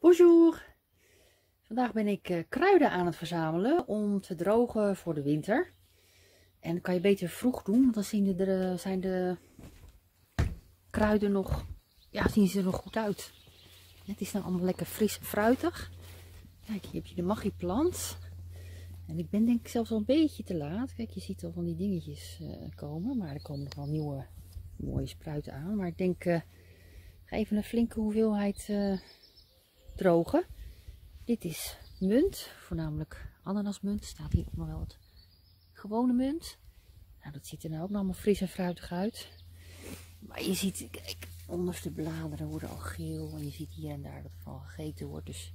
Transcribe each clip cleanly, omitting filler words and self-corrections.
Bonjour! Vandaag ben ik kruiden aan het verzamelen om te drogen voor de winter. En dat kan je beter vroeg doen, want dan zijn de kruiden nog, zien ze er nog goed uit. Het is nou allemaal lekker fris en fruitig. Kijk, hier heb je de maggieplant. En ik ben denk ik zelfs al een beetje te laat. Kijk, je ziet al van die dingetjes komen, maar er komen nog wel nieuwe mooie spruiten aan. Maar ik denk, ga even een flinke hoeveelheid drogen. Dit is munt, voornamelijk ananasmunt. Staat hier ook nog wel wat gewone munt. Nou, dat ziet er nou ook nog allemaal fris en fruitig uit. Maar je ziet, kijk, onderste bladeren worden al geel. En je ziet hier en daar dat er van gegeten wordt. Dus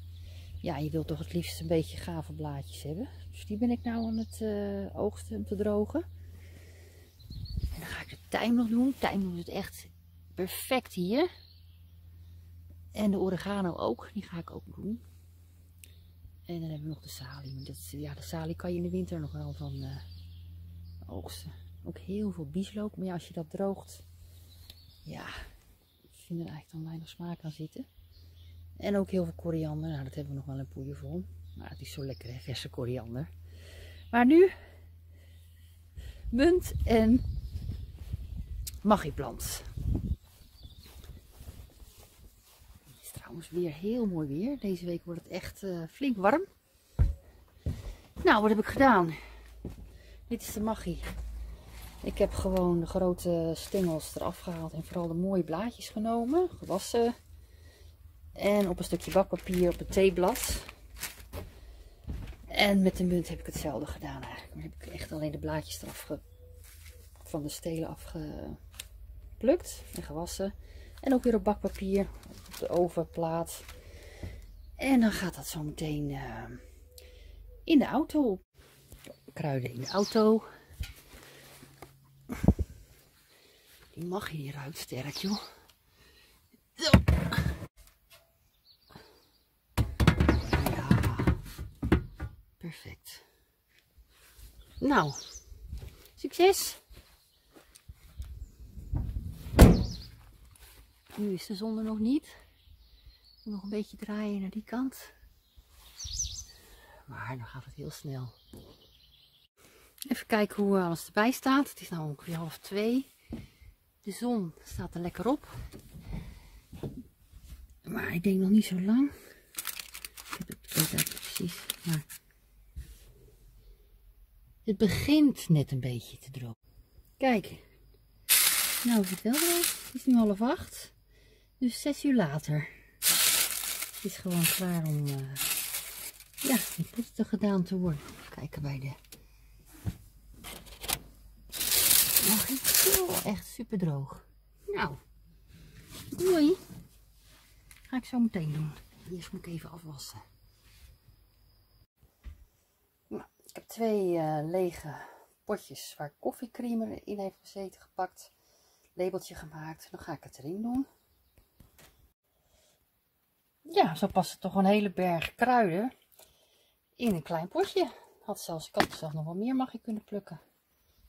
ja, je wilt toch het liefst een beetje gave blaadjes hebben. Dus die ben ik nou aan het oogsten om te drogen. En dan ga ik de tijm nog doen. Tijm doet het echt perfect hier. En de oregano ook, die ga ik ook doen. En dan hebben we nog de salie. De salie kan je in de winter nog wel van oogsten. Ook heel veel bieslook. Maar ja, als je dat droogt, ja, ik vind er eigenlijk dan weinig smaak aan zitten. En ook heel veel koriander. Nou, dat hebben we nog wel in poeiervorm. Maar het is zo lekker, hè, verse koriander. Maar nu munt en maggieplant. Het is trouwens weer heel mooi weer. Deze week wordt het echt flink warm. Nou, wat heb ik gedaan? Dit is de maggie. Ik heb gewoon de grote stengels eraf gehaald en vooral de mooie blaadjes genomen, gewassen. En op een stukje bakpapier op een theeblad. En met de munt heb ik hetzelfde gedaan eigenlijk. Maar heb ik echt alleen de blaadjes eraf van de stelen afgeplukt en gewassen. En ook weer op bakpapier op de ovenplaat. En dan gaat dat zo meteen in de auto. Kruiden in de auto. Die mag hieruit sterk, joh. Zo. Ja, perfect. Nou, succes! Nu is de zon er nog niet. Nog een beetje draaien naar die kant. Maar dan gaat het heel snel. Even kijken hoe alles erbij staat. Het is nu ongeveer 1:30. De zon staat er lekker op. Maar ik denk nog niet zo lang. Ik weet het precies. Maar het begint net een beetje te drogen. Kijk. Nou is het wel droog. Het is nu 7:30. Dus 6 uur later. Het is gewoon klaar om in poetsen gedaan te worden. Kijken bij de maggie. Oh, echt super droog. Nou, doei. Ga ik zo meteen doen. Eerst moet ik even afwassen. Nou, ik heb 2 lege potjes waar koffiecreamer in heeft gezeten gepakt. Labeltje gemaakt. Dan ga ik het erin doen. Ja, zo past het toch een hele berg kruiden in een klein potje. Ik had zelfs nog wel meer maggie kunnen plukken.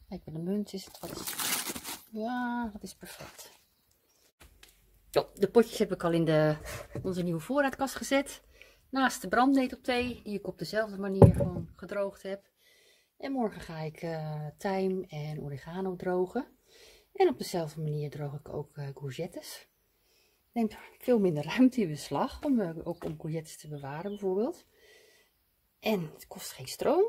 Kijk, bij de munt is het wat. Ja, dat is perfect. Zo, de potjes heb ik al in onze nieuwe voorraadkast gezet. Naast de brandnetelthee, die ik op dezelfde manier gewoon gedroogd heb. En morgen ga ik tijm en oregano drogen. En op dezelfde manier droog ik ook courgettes. Neemt veel minder ruimte in beslag, ook om courgettes te bewaren bijvoorbeeld. En het kost geen stroom.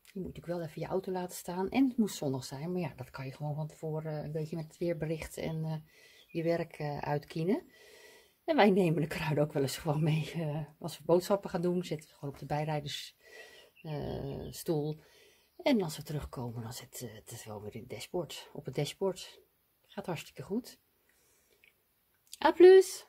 Je moet natuurlijk wel even je auto laten staan. En het moest zonnig zijn, maar ja, dat kan je gewoon van tevoren een beetje met het weerbericht en je werk uitkiezen. En wij nemen de kruiden ook wel eens gewoon mee als we boodschappen gaan doen. Zetten we gewoon op de bijrijdersstoel. En als we terugkomen, dan zet het wel weer in het dashboard. Op het dashboard. Gaat hartstikke goed. A plus!